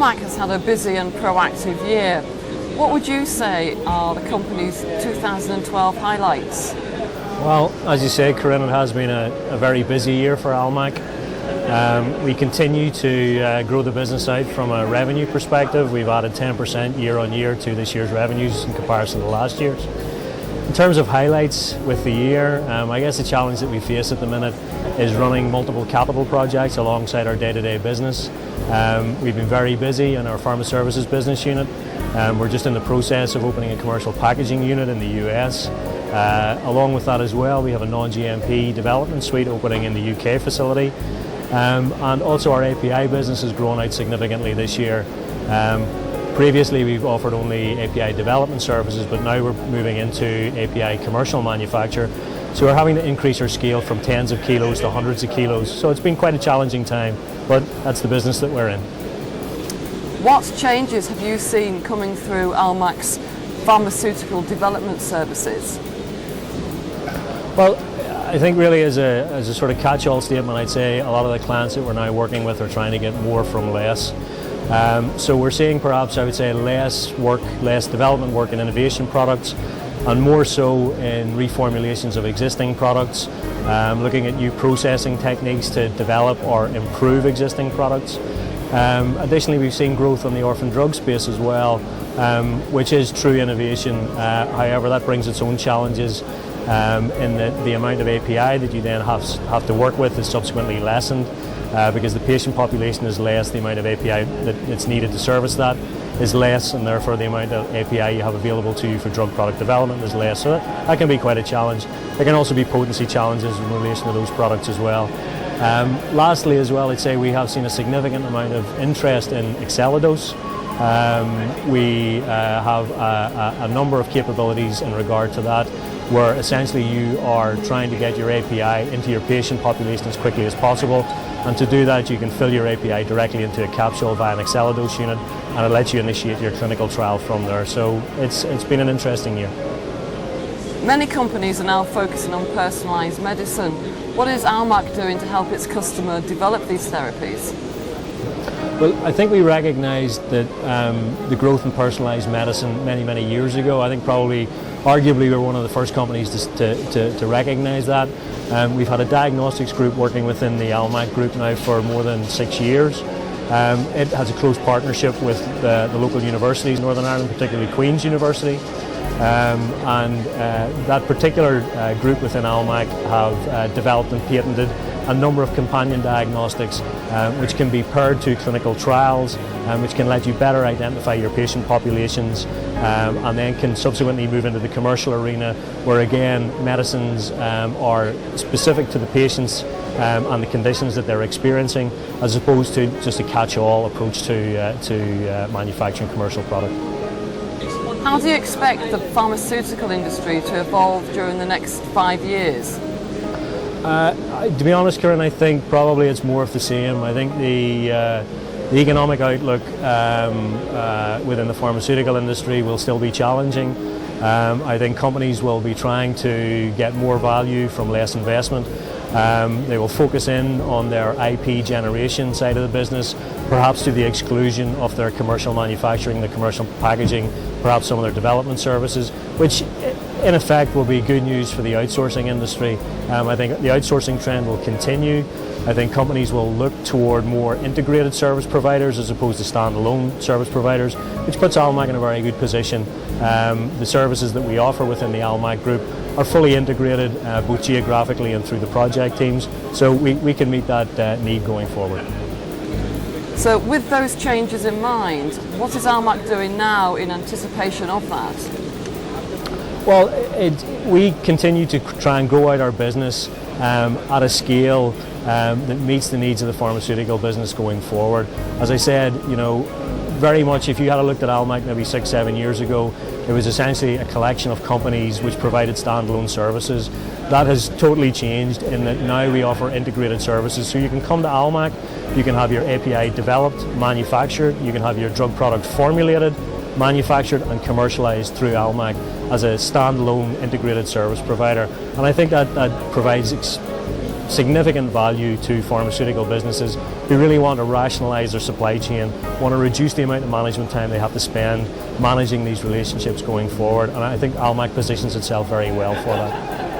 Almac has had a busy and proactive year. What would you say are the company's 2012 highlights? Well, as you say, Corinne, it has been a very busy year for Almac. We continue to grow the business out from a revenue perspective. We've added 10% year on year to this year's revenues in comparison to last year's. In terms of highlights with the year, I guess the challenge that we face at the minute is running multiple capital projects alongside our day-to-day business. We've been very busy in our pharma services business unit. We're just in the process of opening a commercial packaging unit in the US. Along with that as well, we have a non-GMP development suite opening in the UK facility. And also our API business has grown out significantly this year. Previously we've offered only API development services, but now we're moving into API commercial manufacture. So we're having to increase our scale from tens of kilos to hundreds of kilos. So it's been quite a challenging time, but that's the business that we're in. What changes have you seen coming through Almac's pharmaceutical development services? Well, I think really as a sort of catch-all statement, I'd say a lot of the clients that we're now working with are trying to get more from less. So we're seeing perhaps, I would say, less development work in innovation products and more so in reformulations of existing products, looking at new processing techniques to develop or improve existing products. Additionally, we've seen growth on the orphan drug space as well, which is true innovation. However, that brings its own challenges in that the amount of API that you then have to work with is subsequently lessened because the patient population is less, the amount of API that's needed to service that is less, and therefore the amount of API you have available to you for drug product development is less. So that can be quite a challenge. There can also be potency challenges in relation to those products as well. Lastly as well, I'd say we have seen a significant amount of interest in Excelidose. We have a number of capabilities in regard to that, where essentially you are trying to get your API into your patient population as quickly as possible, and to do that you can fill your API directly into a capsule via an Excelidose unit, and it lets you initiate your clinical trial from there. So it's been an interesting year. Many companies are now focusing on personalised medicine. What is Almac doing to help its customer develop these therapies? Well, I think we recognised that the growth in personalised medicine many years ago. I think arguably we were one of the first companies to recognise that. We've had a diagnostics group working within the Almac group now for more than 6 years. It has a close partnership with the local universities in Northern Ireland, particularly Queen's University. That particular group within Almac have developed and patented a number of companion diagnostics which can be paired to clinical trials, which can let you better identify your patient populations, and then can subsequently move into the commercial arena where again medicines are specific to the patients and the conditions that they're experiencing, as opposed to just a catch-all approach to manufacturing commercial product. How do you expect the pharmaceutical industry to evolve during the next 5 years? To be honest, Corinne, I think probably it's more of the same. I think the economic outlook within the pharmaceutical industry will still be challenging. I think companies will be trying to get more value from less investment. They will focus in on their IP generation side of the business, perhaps to the exclusion of their commercial manufacturing, the commercial packaging, perhaps some of their development services, which in effect will be good news for the outsourcing industry. I think the outsourcing trend will continue. I think companies will look toward more integrated service providers as opposed to standalone service providers, which puts Almac in a very good position. The services that we offer within the Almac group are fully integrated both geographically and through the project teams, so we can meet that need going forward. So with those changes in mind, what is Almac doing now in anticipation of that? Well, we continue to try and grow out our business at a scale that meets the needs of the pharmaceutical business going forward. As I said, very much if you had looked at Almac maybe 6-7 years ago, it was essentially a collection of companies which provided standalone services. That has totally changed in that now we offer integrated services. So you can come to Almac, you can have your API developed, manufactured, you can have your drug product formulated, manufactured and commercialised through Almac as a standalone integrated service provider. And I think that provides significant value to pharmaceutical businesses who really want to rationalise their supply chain, want to reduce the amount of management time they have to spend managing these relationships going forward, and I think Almac positions itself very well for that.